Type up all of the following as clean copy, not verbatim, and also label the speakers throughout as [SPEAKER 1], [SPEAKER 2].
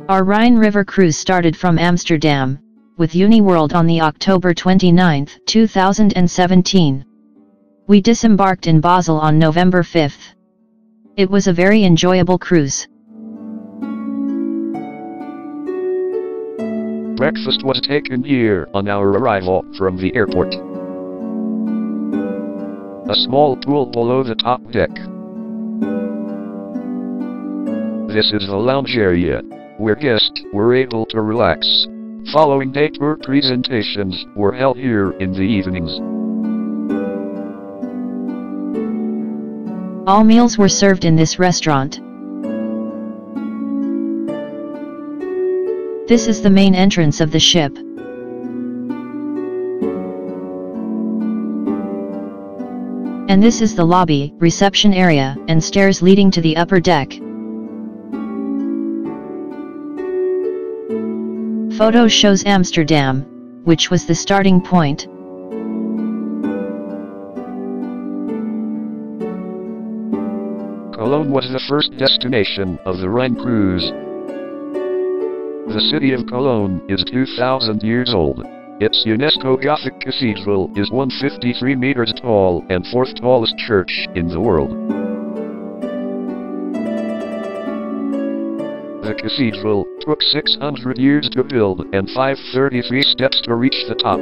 [SPEAKER 1] Our Rhine River cruise started from Amsterdam, with Uniworld on the October 29, 2017. We disembarked in Basel on November 5. It was a very enjoyable cruise.
[SPEAKER 2] Breakfast was taken here on our arrival from the airport. A small pool below the top deck. This is the lounge area, where guests were able to relax. Following day tour presentations were held here in the evenings.
[SPEAKER 1] All meals were served in this restaurant. This is the main entrance of the ship. And this is the lobby, reception area, and stairs leading to the upper deck. Photo shows Amsterdam, which was the starting point.
[SPEAKER 2] Cologne was the first destination of the Rhine Cruise. The city of Cologne is 2,000 years old. Its UNESCO Gothic cathedral is 153 meters tall and fourth tallest church in the world. The cathedral took 600 years to build and 533 steps to reach the top.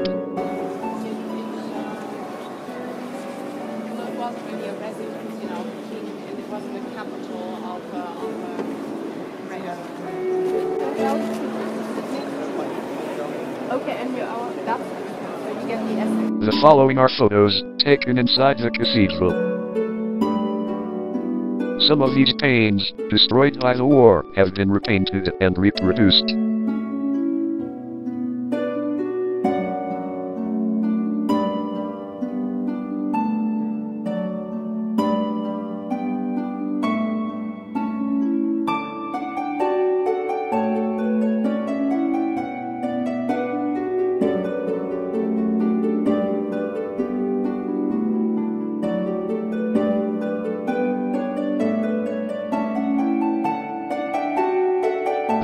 [SPEAKER 2] The following are photos taken inside the cathedral. Some of these paintings, destroyed by the war, have been repainted and reproduced.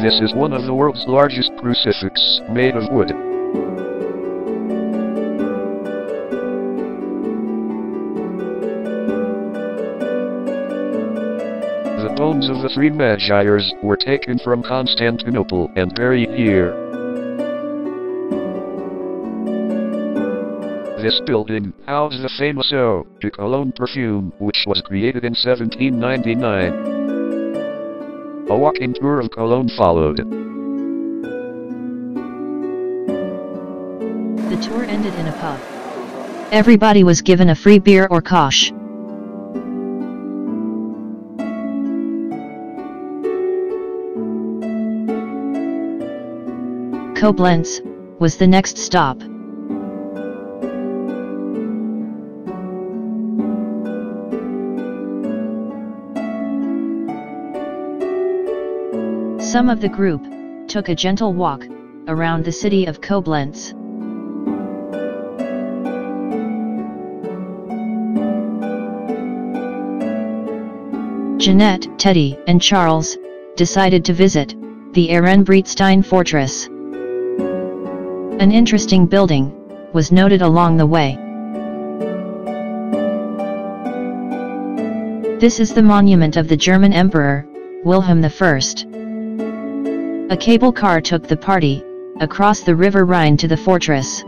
[SPEAKER 2] This is one of the world's largest crucifixes, made of wood. The bones of the three Magirs were taken from Constantinople and buried here. This building housed the famous Eau de Cologne perfume, which was created in 1799. A walking tour of Cologne followed.
[SPEAKER 1] The tour ended in a pub. Everybody was given a free beer or kosch. Koblenz was the next stop. Some of the group took a gentle walk around the city of Koblenz. Jeanette, Teddy, and Charles decided to visit the Ehrenbreitstein Fortress. An interesting building was noted along the way. This is the monument of the German Emperor, Wilhelm I. A cable car took the party across the River Rhine to the fortress.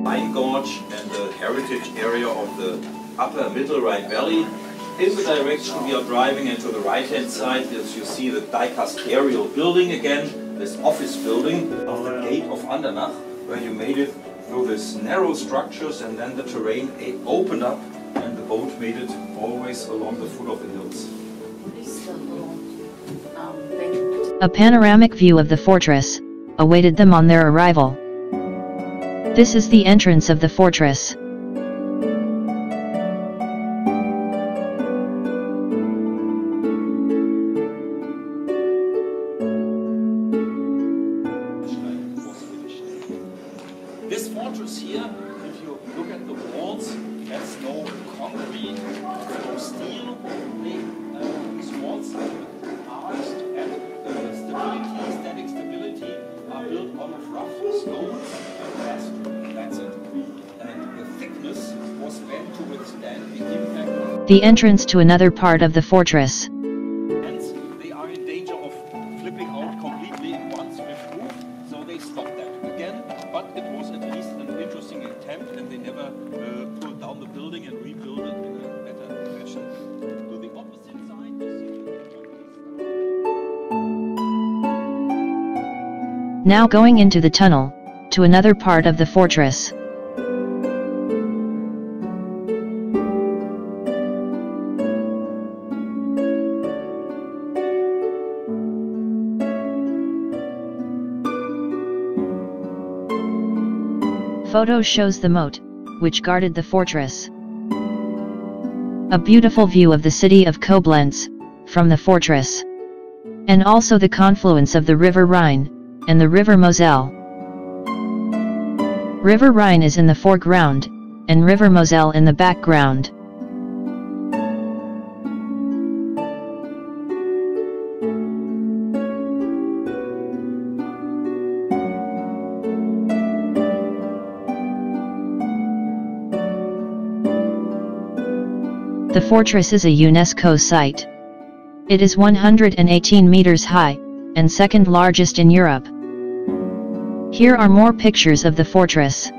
[SPEAKER 3] Rhine Gorge and the heritage area of the upper middle Rhine Valley. In the direction we are driving, and to the right hand side, as you see the dicasterial building again, this office building of the gate of Andernach, where you made it through these narrow structures, and then the terrain opened up and the boat made it always along the foot of the hills.
[SPEAKER 1] A panoramic view of the fortress awaited them on their arrival. This is the entrance of the fortress.
[SPEAKER 3] This fortress here, if you look at the walls, has no concrete, no steel. These walls are arched, and stability, static stability, are built out of rough stones and plaster. That's it. And the thickness was meant to withstand the impact.
[SPEAKER 1] The entrance to another part of the fortress.
[SPEAKER 3] They are in danger of flipping out completely in one swift move, so they stopped that again. But it was at least an interesting attempt, and they never pulled down the building and rebuilt it in a better fashion. To the opposite side, you see
[SPEAKER 1] Now going into the tunnel, to another part of the fortress. Photo shows the moat, which guarded the fortress. A beautiful view of the city of Koblenz, from the fortress. And also the confluence of the river Rhine, and the river Moselle. River Rhine is in the foreground, and river Moselle in the background. The fortress is a UNESCO site. It is 118 meters high, and second largest in Europe. Here are more pictures of the fortress.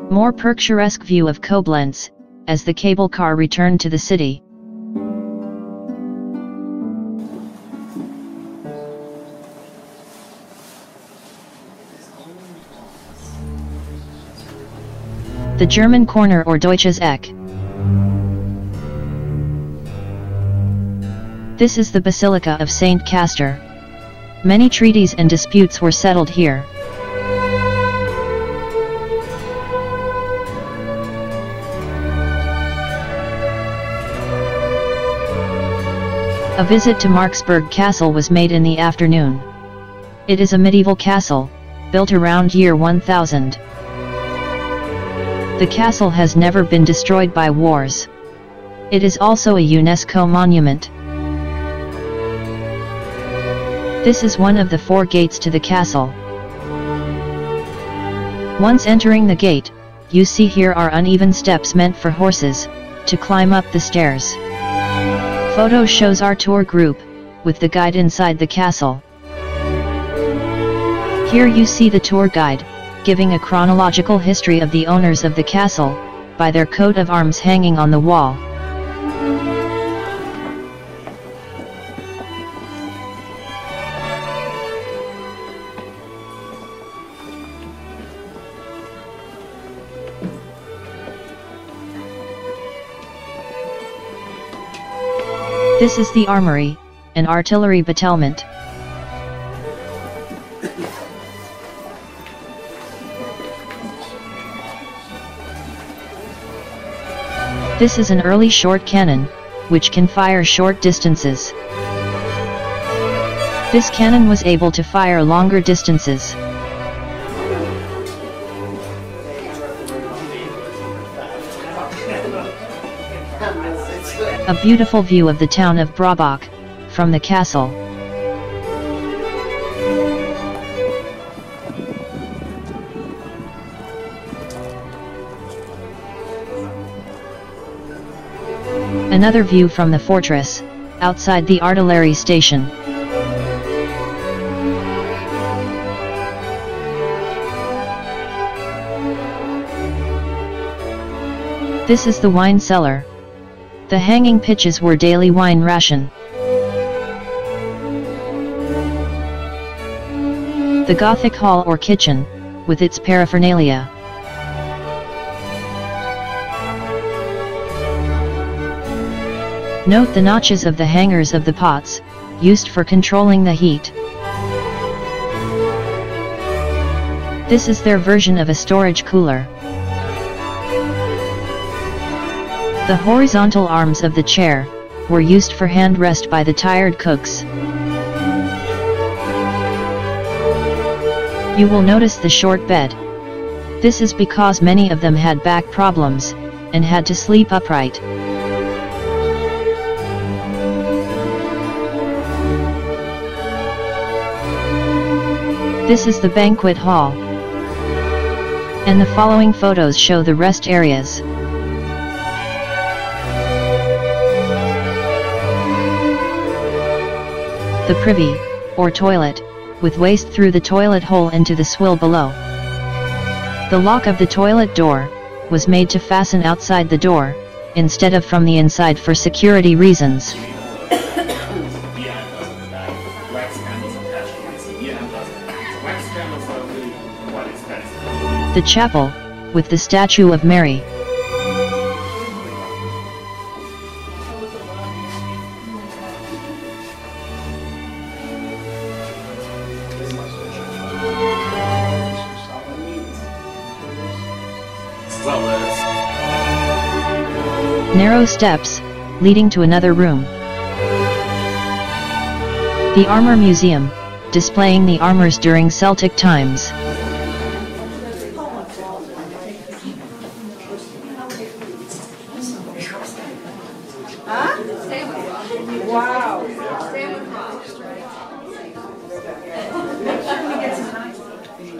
[SPEAKER 1] More picturesque view of Koblenz, as the cable car returned to the city. The German corner or Deutsches Eck. This is the Basilica of Saint Castor. Many treaties and disputes were settled here. A visit to Marksburg Castle was made in the afternoon. It is a medieval castle, built around year 1000. The castle has never been destroyed by wars. It is also a UNESCO monument. This is one of the 4 gates to the castle. Once entering the gate, you see here are uneven steps meant for horses, to climb up the stairs. Photo shows our tour group, with the guide inside the castle. Here you see the tour guide, giving a chronological history of the owners of the castle, by their coat of arms hanging on the wall. This is the armory, an artillery battlement. This is an early short cannon, which can fire short distances. This cannon was able to fire longer distances. A beautiful view of the town of Brabach, from the castle. Another view from the fortress, outside the artillery station. This is the wine cellar. The hanging pitches were daily wine ration. The Gothic hall or kitchen, with its paraphernalia. Note the notches of the hangers of the pots, used for controlling the heat. This is their version of a storage cooler. The horizontal arms of the chair were used for hand rest by the tired cooks. You will notice the short bed. This is because many of them had back problems and had to sleep upright. This is the banquet hall. And the following photos show the rest areas. The privy, or toilet, with waste through the toilet hole into the swill below. The lock of the toilet door was made to fasten outside the door, instead of from the inside for security reasons. The chapel, with the statue of Mary. Narrow steps, leading to another room. The Armor Museum, displaying the armors during Celtic times.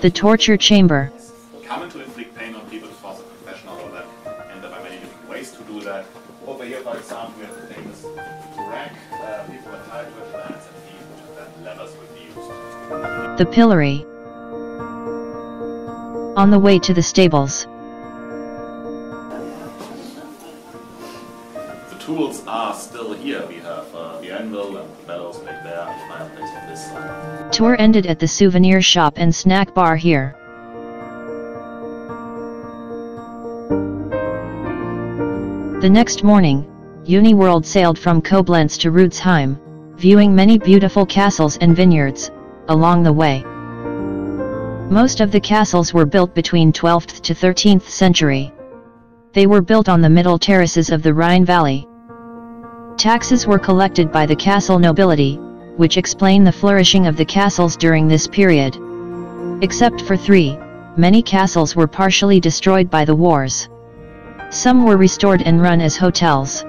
[SPEAKER 1] The torture chamber.
[SPEAKER 4] Common to inflict pain on people was a professional for them, and there are many different ways to do that. Over here, for example, we have the famous rack. People are tied with hands and feet, and then levers would be used.
[SPEAKER 1] The pillory. On the way to the stables.
[SPEAKER 4] The tools are still here. We have the anvil and the bellows back there, and the fireplace on this side.
[SPEAKER 1] Tour ended at the souvenir shop and snack bar here. The next morning, Uniworld sailed from Koblenz to Rudesheim, viewing many beautiful castles and vineyards along the way. Most of the castles were built between 12th to 13th century. They were built on the middle terraces of the Rhine Valley. Taxes were collected by the castle nobility, which explain the flourishing of the castles during this period. Except for 3, many castles were partially destroyed by the wars. Some were restored and run as hotels.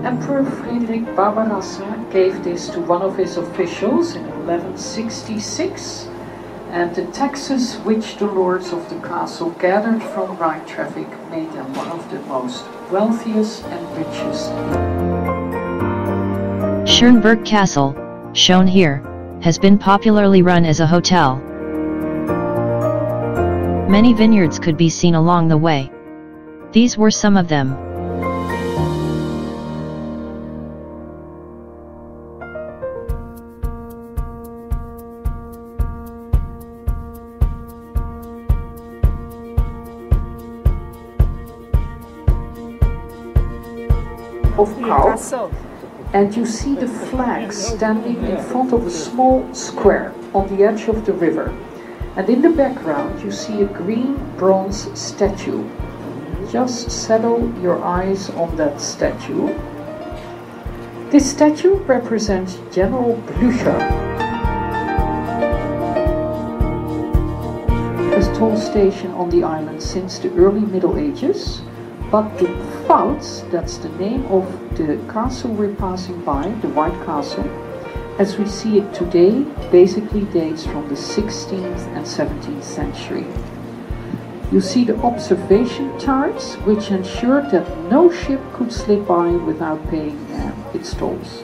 [SPEAKER 5] Emperor Friedrich Barbarossa gave this to one of his officials in 1166, and the taxes which the lords of the castle gathered from Rhine traffic made them one of the most wealthiest and richest.
[SPEAKER 1] Schönberg Castle, shown here, has been popularly run as a hotel. Many vineyards could be seen along the way. These were some of them.
[SPEAKER 5] Of Kalk, and you see the flag standing in front of a small square on the edge of the river, and in the background you see a green bronze statue. Just settle your eyes on that statue. This statue represents General Blücher, a toll station on the island since the early Middle Ages. But the Pfalz, that's the name of the castle we're passing by, the White Castle, as we see it today, basically dates from the 16th and 17th century. You see the observation turrets, which ensured that no ship could slip by without paying its tolls.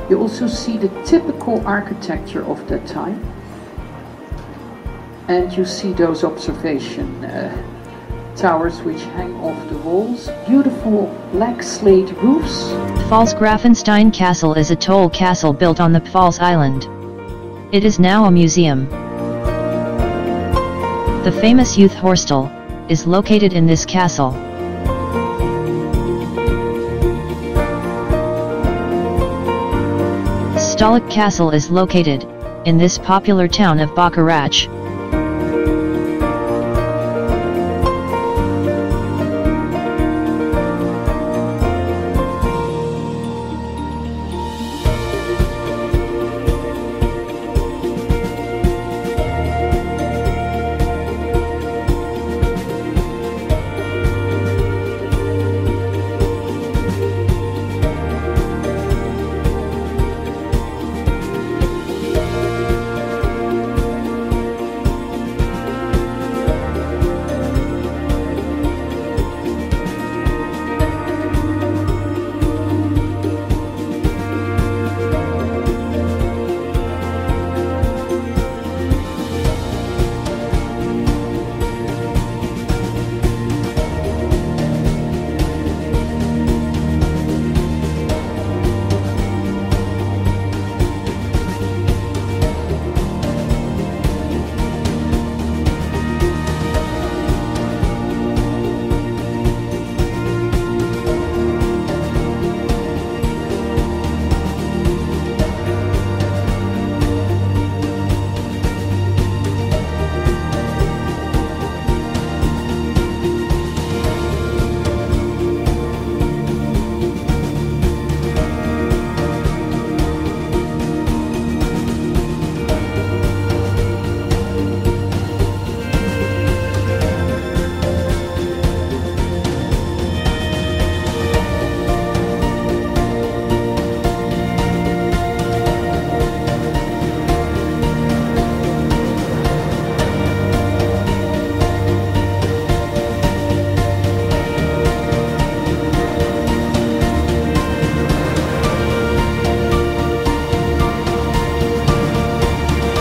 [SPEAKER 5] You also see the typical architecture of that time. And you see those observation towers which hang off the walls, beautiful black slate roofs.
[SPEAKER 1] Pfalz-Grafenstein Castle is a toll castle built on the Pfalz Island. It is now a museum. The famous youth hostel is located in this castle. Stolic Castle is located in this popular town of Bacharach.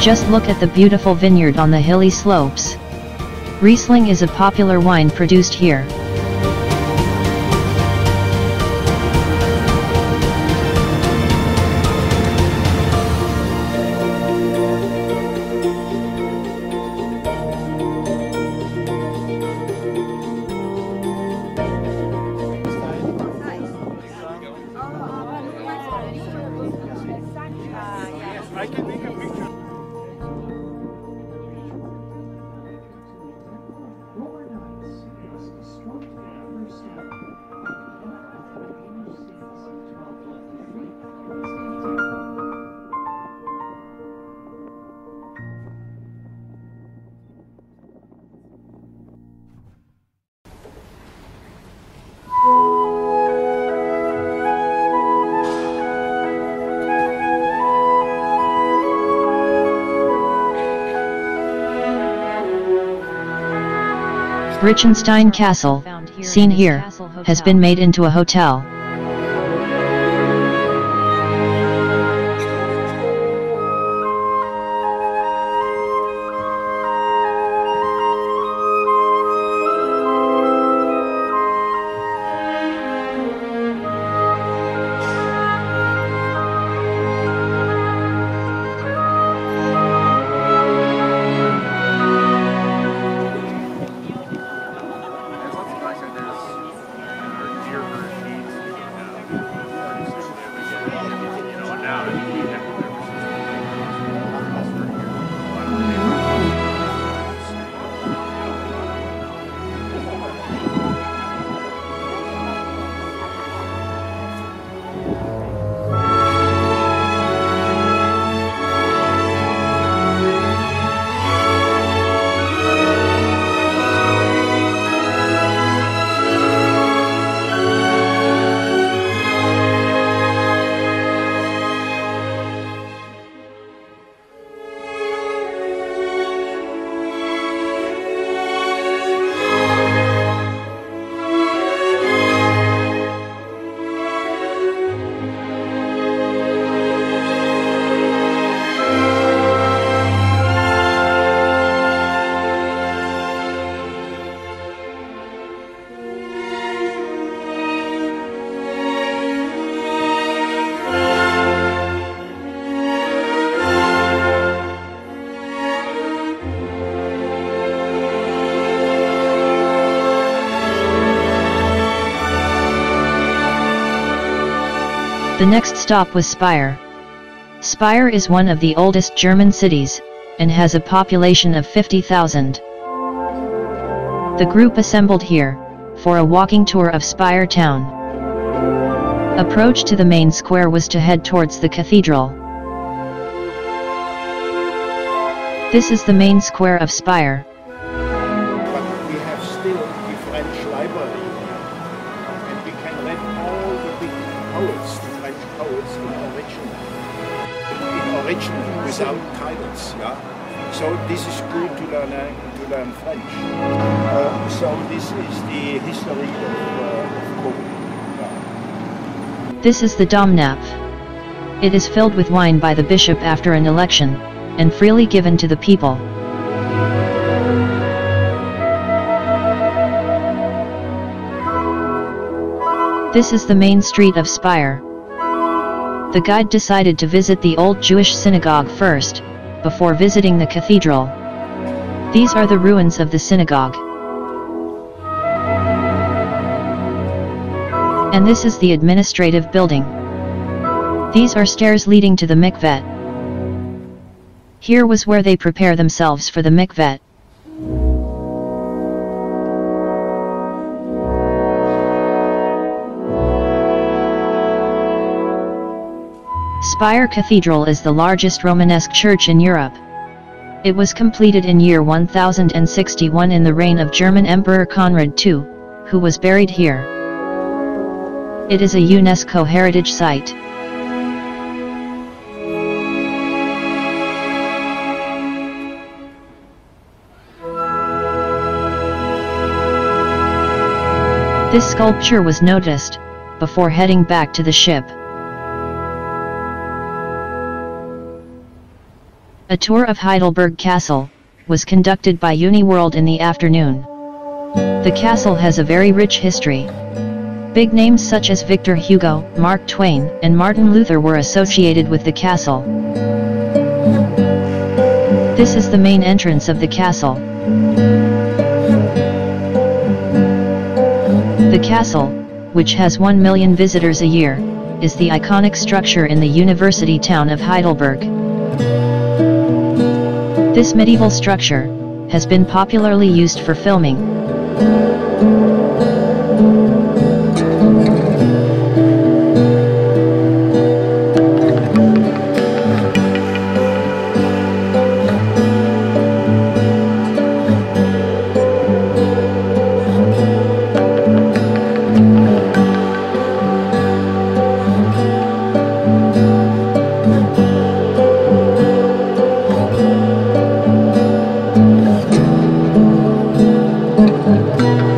[SPEAKER 1] Just look at the beautiful vineyard on the hilly slopes. Riesling is a popular wine produced here.
[SPEAKER 6] I can take a picture.
[SPEAKER 1] Richenstein Castle, seen here, has been made into a hotel. The next stop was Speyer. Speyer is one of the oldest German cities, and has a population of 50,000. The group assembled here, for a walking tour of Speyer town. Approach to the main square was to head towards the cathedral. This is the main square of Speyer.
[SPEAKER 7] But we have still the French library, and we can read all the big poets, the French poets in original without titles. Yeah? So this is good to learn French. So this is the history of Cologne.
[SPEAKER 1] This is the Domnapf. It is filled with wine by the bishop after an election, and freely given to the people. This is the main street of Speyer. The guide decided to visit the old Jewish synagogue first, before visiting the cathedral. These are the ruins of the synagogue. And this is the administrative building. These are stairs leading to the mikveh. Here was where they prepare themselves for the mikveh. Speyer Cathedral is the largest Romanesque church in Europe. It was completed in year 1061 in the reign of German Emperor Conrad II, who was buried here. It is a UNESCO heritage site. This sculpture was noticed, before heading back to the ship. A tour of Heidelberg Castle was conducted by Uniworld in the afternoon. The castle has a very rich history. Big names such as Victor Hugo, Mark Twain, and Martin Luther were associated with the castle. This is the main entrance of the castle. The castle, which has 1 million visitors a year, is the iconic structure in the university town of Heidelberg. This medieval structure has been popularly used for filming.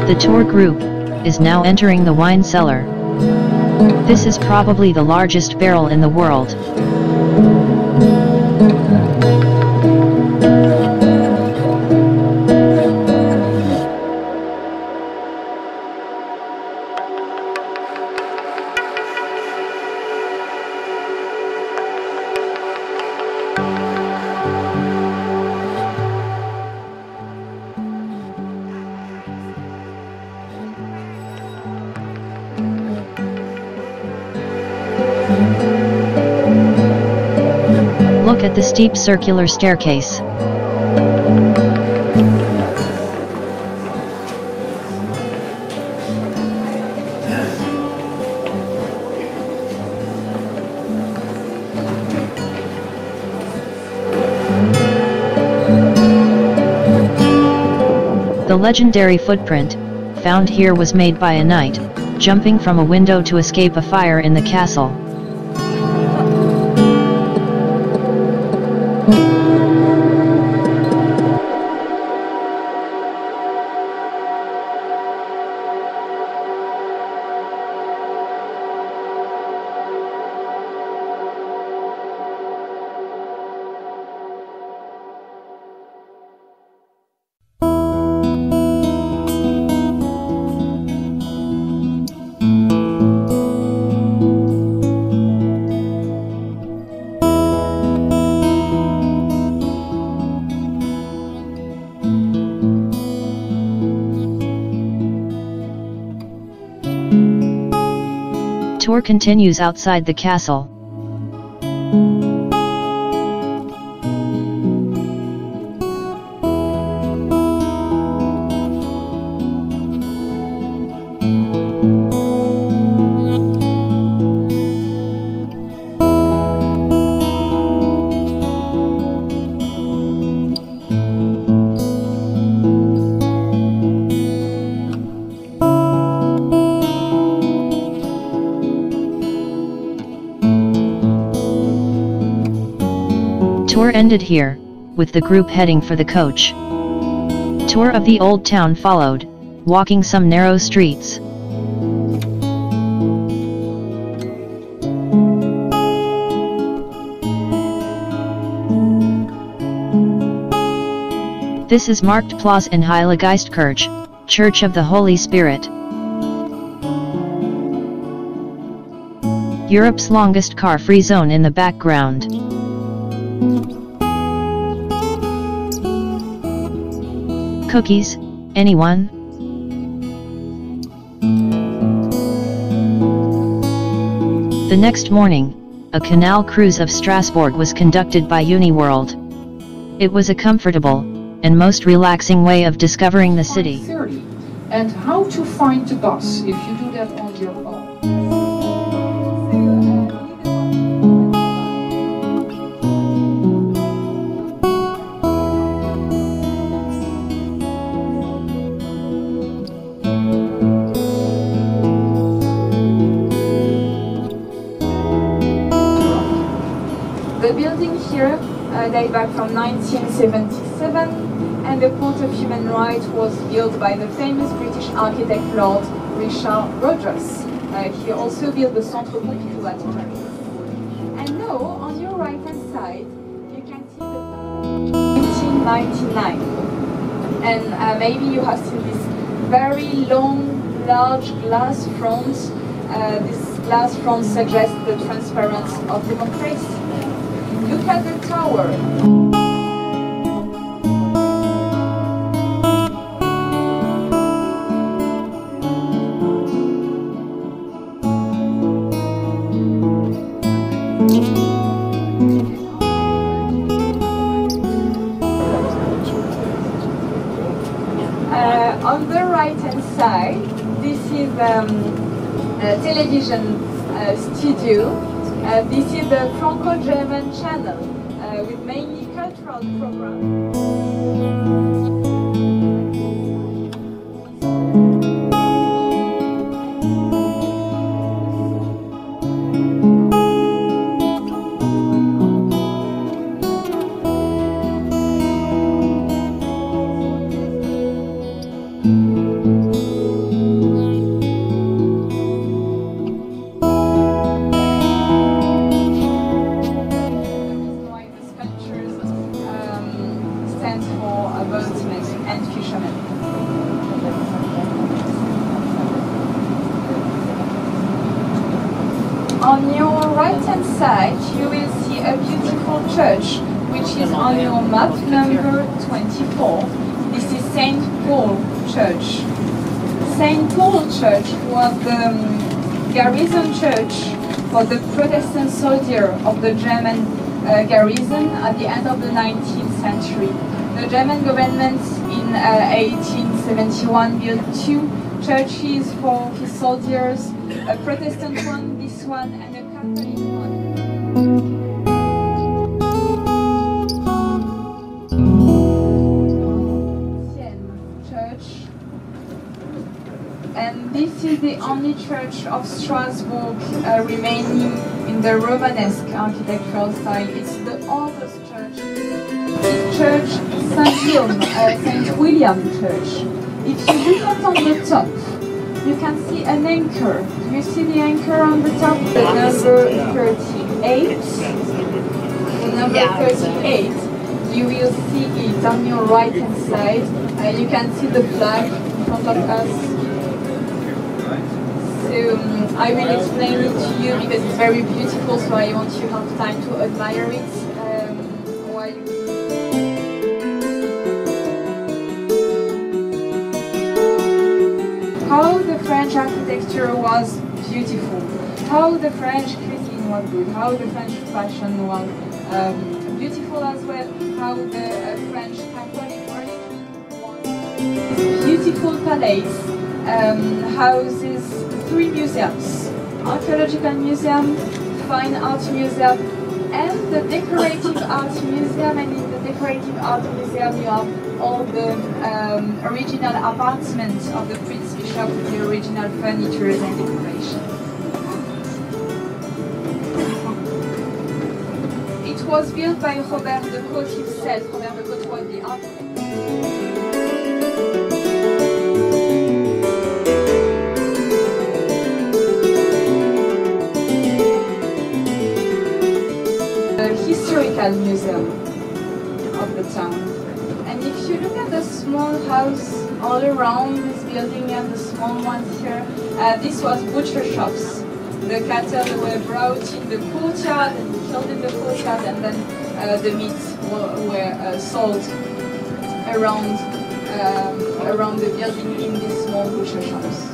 [SPEAKER 1] The tour group is now entering the wine cellar. This is probably the largest barrel in the world. Look at the steep circular staircase. The legendary footprint found here was made by a knight jumping from a window to escape a fire in the castle. Tour continues outside the castle. Tour ended here, with the group heading for the coach. Tour of the old town followed, walking some narrow streets. This is Marktplatz in Heiliggeistkirche, Church of the Holy Spirit. Europe's longest car-free zone in the background. Cookies, anyone? The next morning, a canal cruise of Strasbourg was conducted by Uniworld. It was a comfortable and most relaxing way of discovering the city.
[SPEAKER 5] 5:30. And how to find the bus if you do that on your own.
[SPEAKER 8] The building here date back from 1977, and the Port of Human Rights was built by the famous British architect Lord Richard Rogers. He also built the Centre Pompidou at Paris. And now, on your right hand side, you can see the 1999. And maybe you have seen this very long, large glass front. This glass front suggests the transparency of democracy. Look at the tower. On the right hand side, this is a television studio. This is the Franco-German channel with mainly cultural programs. On your right hand side you will see a beautiful church which is on your map number 24. This is St. Paul Church. St. Paul Church was the garrison church for the Protestant soldier of the German garrison at the end of the 19th century. The German government in 1871 built two churches for his soldiers, a Protestant one, this one, and a Catholic one. Church. And this is the only church of Strasbourg remaining in the Romanesque architectural style. It's the oldest church. This church, St. William Church. If you look up on the top, you can see an anchor. Do you see the anchor on the top? The number 38. The number 38. You will see it on your right hand side. You can see the flag in front of us. So I will explain it to you because it's very beautiful, so I want you to have time to admire it. How the French architecture was beautiful. how the French cuisine was good, how the French fashion was beautiful as well, how the French Catholic religion was beautiful palace, houses 3 museums, archaeological museum, fine art museum, and the decorative art museum. And in the decorative art museum you have all the original apartments of the Prince Bishop with the original furniture and decoration. It was built by Robert de Cotte himself. Robert de Cotte was the architect. Historical museum of the town. And if you look at the small house all around this building and the small ones here, this was butcher shops. The cattle were brought in the courtyard and killed in the courtyard, and then the meats were sold around the building in these small butcher shops.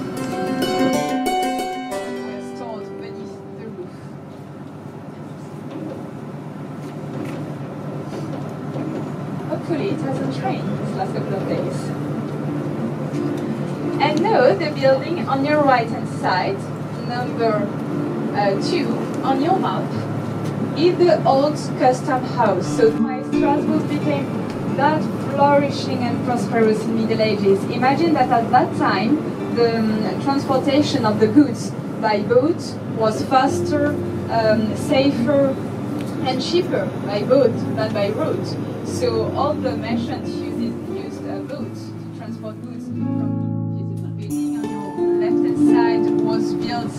[SPEAKER 8] Hopefully it hasn't rained these last couple of days. And now the building on your right hand side, number 2 on your map, is the old custom house. So why Strasbourg became that flourishing and prosperous in Middle Ages. Imagine that at that time the transportation of the goods by boat was faster, safer and cheaper by boat than by road. So all the merchants used boats to transport goods. From beautiful building on your left-hand side was built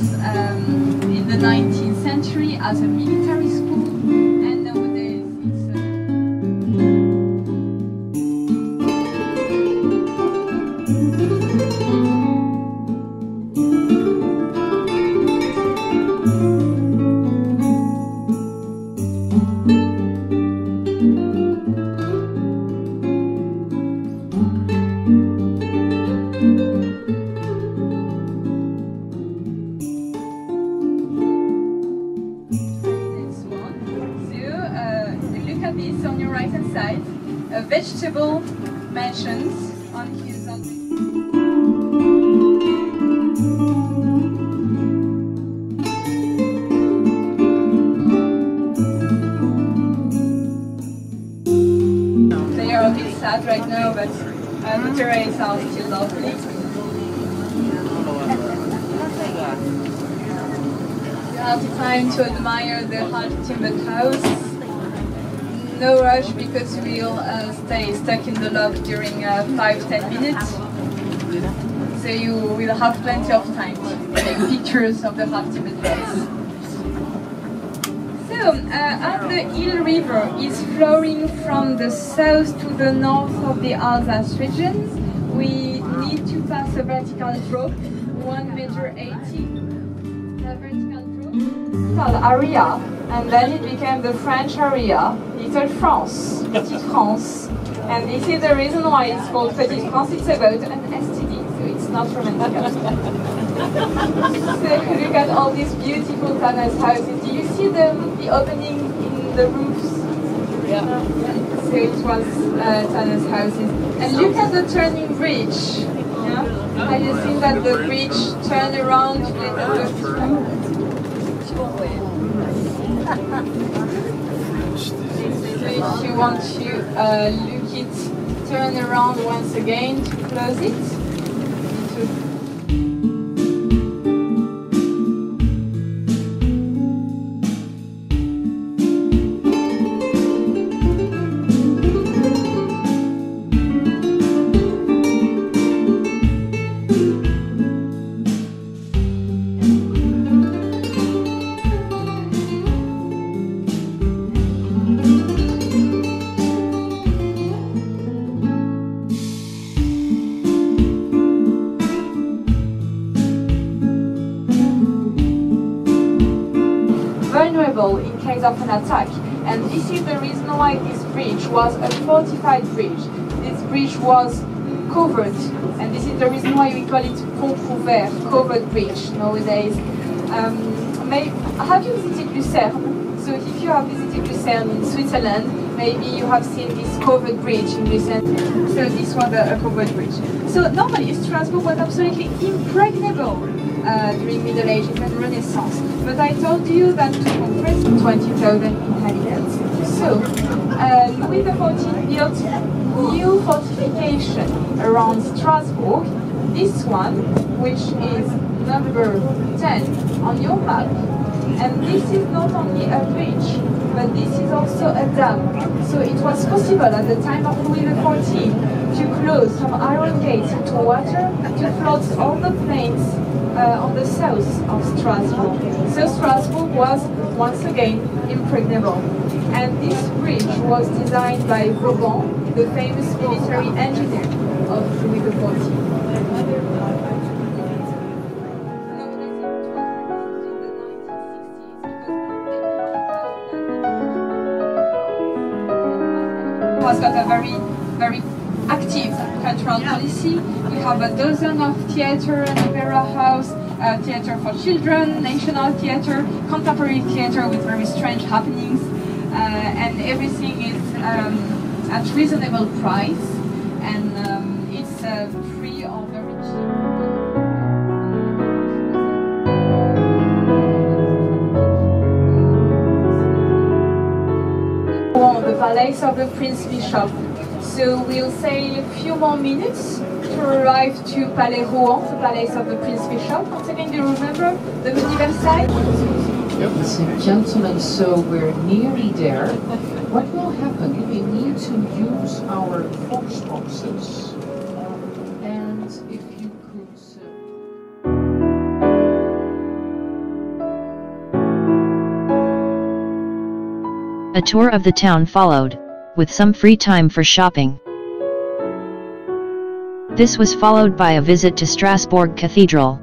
[SPEAKER 8] in the 19th century as a military school, and nowadays vegetable mansions on his own. They are a bit sad right now, but the terraces are still lovely. You have time to admire the half-timbered house. No rush because we'll stay stuck in the loft during 5-10 minutes. So you will have plenty of time to take pictures of the half-timbered house. So, as the Ill River is flowing from the south to the north of the Alsace region, we need to pass a vertical drop, 1.80 meters. The vertical drop area, and then it became the French area, Little France, Petite France. And this is the reason why it's called Petite France. It's about an STD, so it's not romantic. So look at all these beautiful tunnels houses. Do you see the opening in the roofs? Yeah. So it was tunnels houses. And look at the turning bridge. Yeah? Have you seen that the bridge turned around to let the So if you want to look it, turn around once again to close it. Vulnerable in case of an attack, and this is the reason why this bridge was a fortified bridge. This bridge was covered, and this is the reason why we call it pont couvert, covered bridge nowadays. Have you visited Lucerne? So if you have visited Lucerne in Switzerland, maybe you have seen this covered bridge in Lucerne. So this was a covered bridge. So normally Strasbourg was absolutely impregnable during Middle Ages and Renaissance. But I told you that to compress 20,000 inhabitants. So Louis XIV built new fortification around Strasbourg. This one, which is number 10 on your map. And this is not only a bridge, but this is also a dam. So it was possible at the time of Louis XIV to close some iron gates into water to float all the plains on the south of Strasbourg. So Strasbourg was once again impregnable. And this bridge was designed by Vauban, the famous military engineer of Louis XIV. Has got a very active cultural policy. We have a dozen of theatre and opera house, theatre for children, national theatre, contemporary theatre with very strange happenings, and everything is at reasonable price, and it's free or very cheap. The Palace of the Prince Bishop. So we'll say a few more minutes to arrive to Palais Rouen, the Palace of the Prince Bishop. Once again, do you remember the medieval site?
[SPEAKER 5] Ladies and gentlemen, so we're nearly there. What will happen? We need to use our Fox boxes. And if you could...
[SPEAKER 1] A tour of the town followed, with some free time for shopping. This was followed by a visit to Strasbourg Cathedral.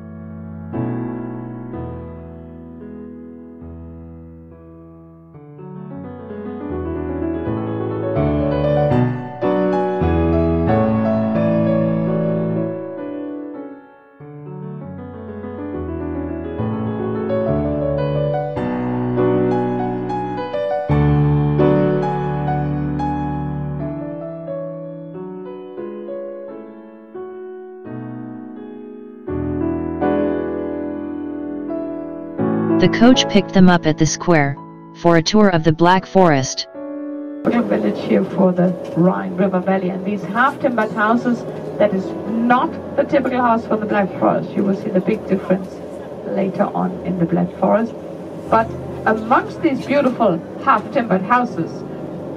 [SPEAKER 1] The coach picked them up at the square, for a tour of the Black Forest.
[SPEAKER 9] A village here for the Rhine River Valley, and these half-timbered houses, that is not the typical house for the Black Forest. You will see the big difference later on in the Black Forest. But amongst these beautiful half-timbered houses,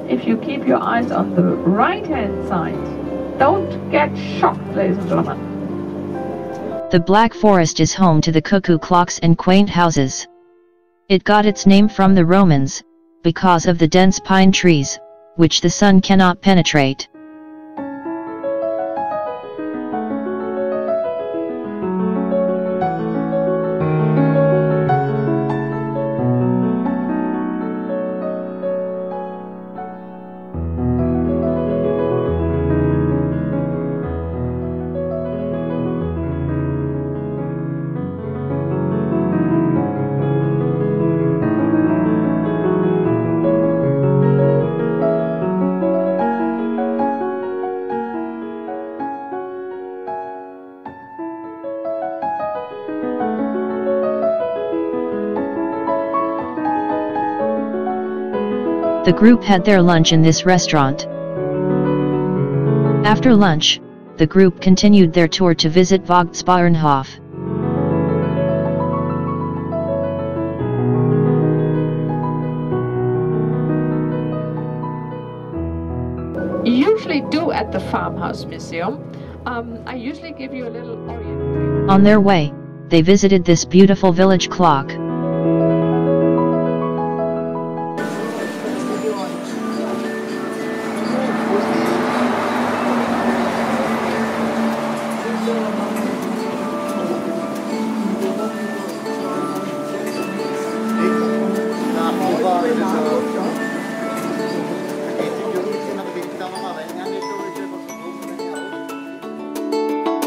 [SPEAKER 9] if you keep your eyes on the right-hand side, don't get shocked, ladies and gentlemen.
[SPEAKER 1] The Black Forest is home to the cuckoo clocks and quaint houses. It got its name from the Romans, because of the dense pine trees, which the sun cannot penetrate. The group had their lunch in this restaurant. After lunch, the group continued their tour to visit Vogt-Spauernhof.
[SPEAKER 9] Usually do at the Farmhouse Museum. I usually give you a little orientation.
[SPEAKER 1] On their way, they visited this beautiful village clock.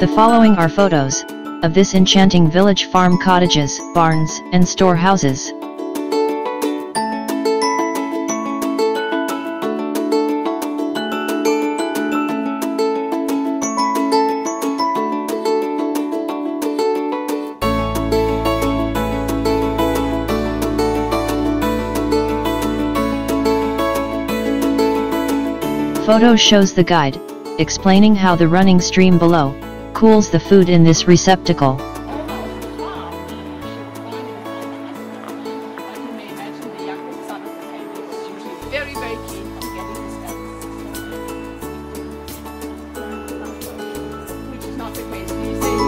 [SPEAKER 1] The following are photos, of this enchanting village: farm cottages, barns, and storehouses. Photo shows the guide, explaining how the running stream below cools the food in this receptacle.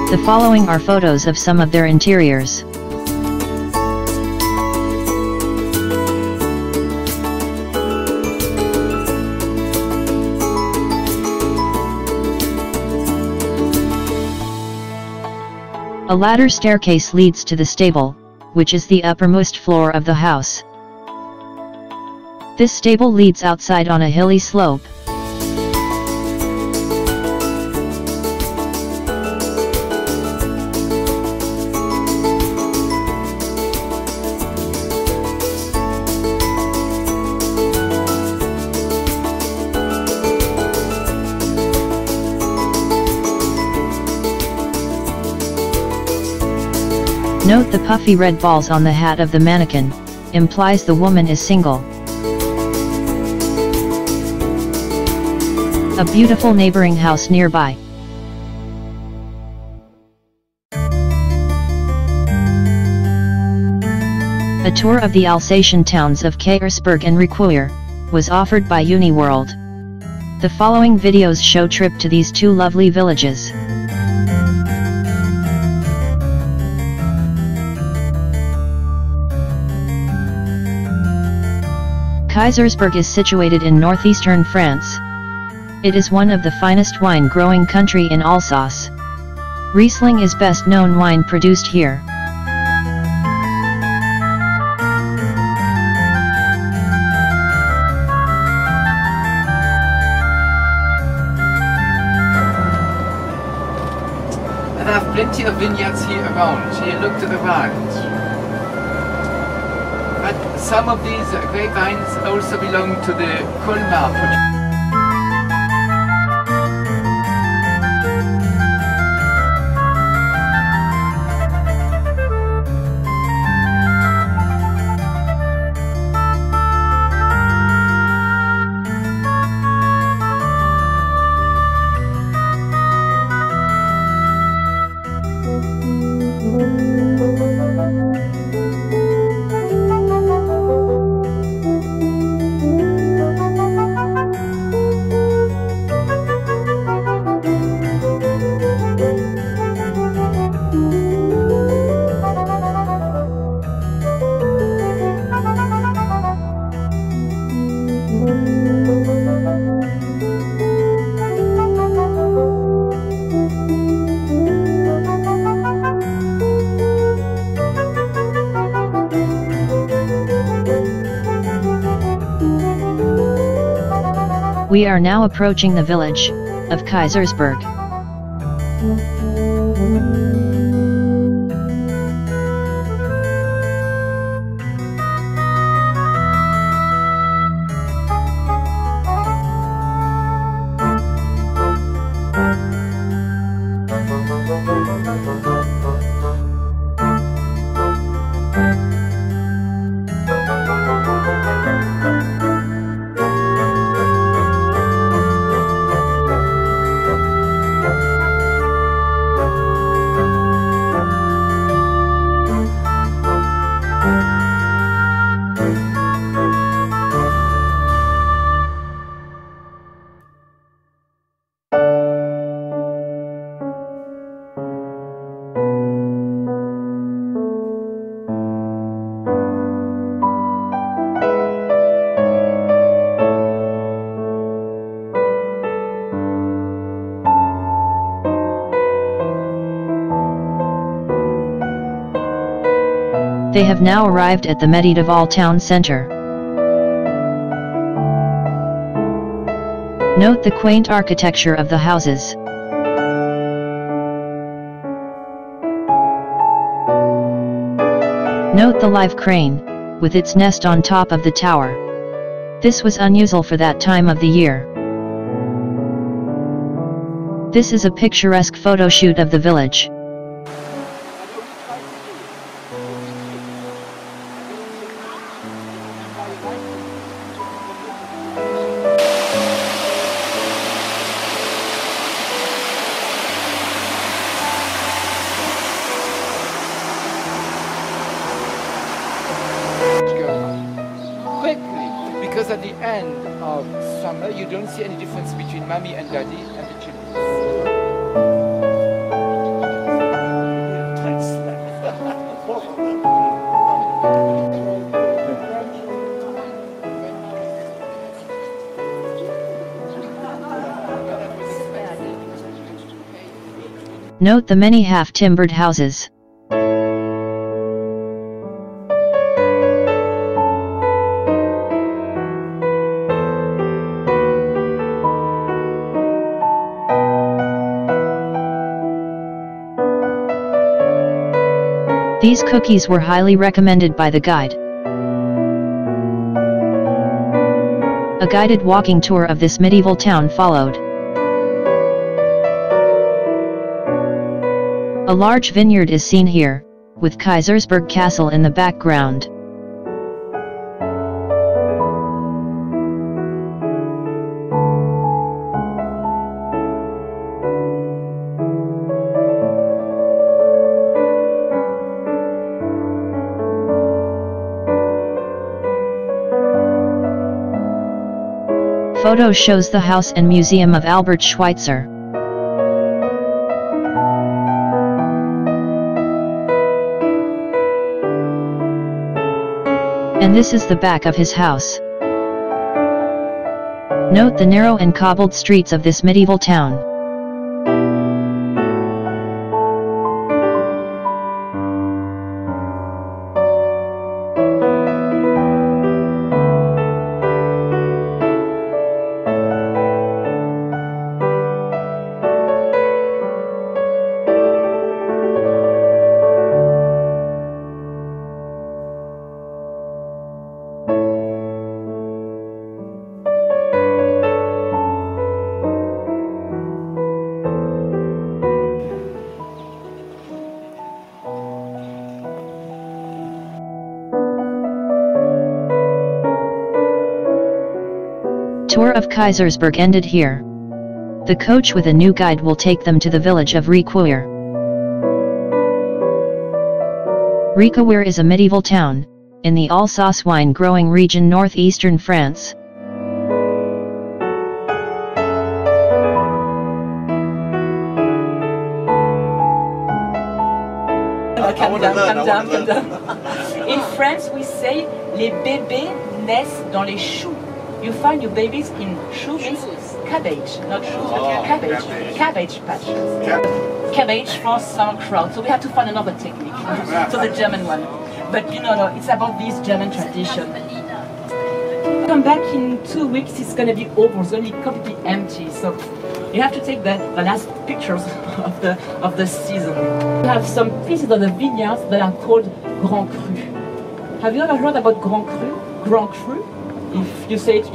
[SPEAKER 1] The following are photos of some of their interiors. A ladder staircase leads to the stable, which is the uppermost floor of the house. This stable leads outside on a hilly slope. Note the puffy red balls on the hat of the mannequin, implies the woman is single. A beautiful neighboring house nearby. A tour of the Alsatian towns of Kaysersberg and Rhine was offered by Uniworld. The following videos show trip to these two lovely villages. Kaysersberg is situated in northeastern France. It is one of the finest wine-growing country in Alsace. Riesling is best known wine produced here.
[SPEAKER 10] And I have plenty of vineyards here around. Here, look to the right. But some of these grapevines also belong to the Colmar production.
[SPEAKER 1] We are now approaching the village of Kaysersberg. They have now arrived at the medieval town center. Note the quaint architecture of the houses. Note the live crane, with its nest on top of the tower. This was unusual for that time of the year. This is a picturesque photo shoot of the village.
[SPEAKER 10] Because at the end of summer, you don't see any difference between mommy and daddy and the children.
[SPEAKER 1] Note the many half-timbered houses. These cookies were highly recommended by the guide. A guided walking tour of this medieval town followed. A large vineyard is seen here, with Kaisersberg Castle in the background. Photo shows the house and museum of Albert Schweitzer. And this is the back of his house. Note the narrow and cobbled streets of this medieval town. Tour of Kaisersberg ended here. The coach with a new guide will take them to the village of Rhine. Rhine is a medieval town, in the Alsace wine-growing region northeastern France.
[SPEAKER 11] Calm down. In France, we say, les bébés naissent dans les choux. You find your babies in choux means cabbage, not shoes, but cabbage patches. Cabbage for sauerkraut. So we have to find another technique. So the German one. But you know, it's about this German tradition. Come back in 2 weeks, it's going to be over. It's going to be completely empty. So you have to take the last pictures of the season. We have some pieces of the vineyards that are called Grand Cru. Have you ever heard about Grand Cru? Grand Cru? If you say it,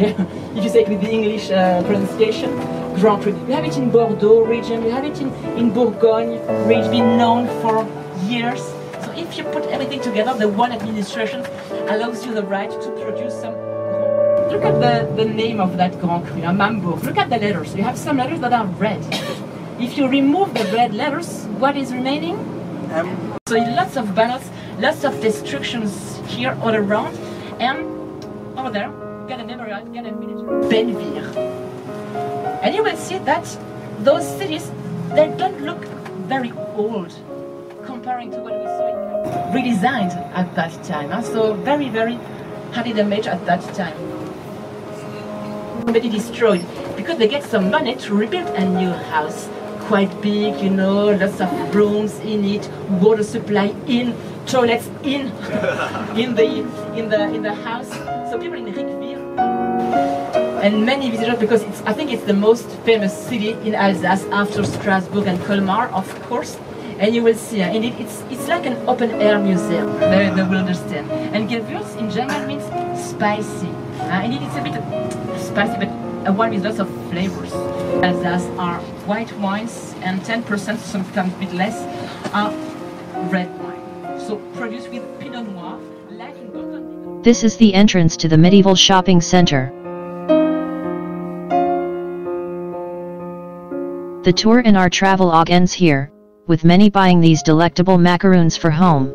[SPEAKER 11] if you say it with the English pronunciation, Grand Cru. We have it in Bordeaux region, we have it in Bourgogne region, been known for years. So if you put everything together, the one administration allows you the right to produce some. Look at the name of that Grand Cru, Mambourg. Look at the letters. You have some letters that are red. If you remove the red letters, what is remaining? So lots of battles, lots of destructions here all around, and over there, get a memorial, get a military. Benvir. And you will see that those cities, they don't look very old comparing to what we saw in redesigned at that time. So very, very highly damaged at that time. Already destroyed because they get some money to rebuild a new house. Quite big, you know, lots of rooms in it, water supply in, toilets in, in the house. So people in Rhine and many visitors because I think it's the most famous city in Alsace after Strasbourg and Colmar, of course. and you will see, and it's like an open air museum. They will understand. And Gewürz in German means spicy. Indeed, it's a bit spicy, but a wine with lots of flavors. Alsace are white wines, and 10%, sometimes a bit less, are red wine. So produced with Pinot Noir, like in Burgundy.
[SPEAKER 1] This is the entrance to the medieval shopping center. The tour in our travelogue ends here, with many buying these delectable macaroons for home.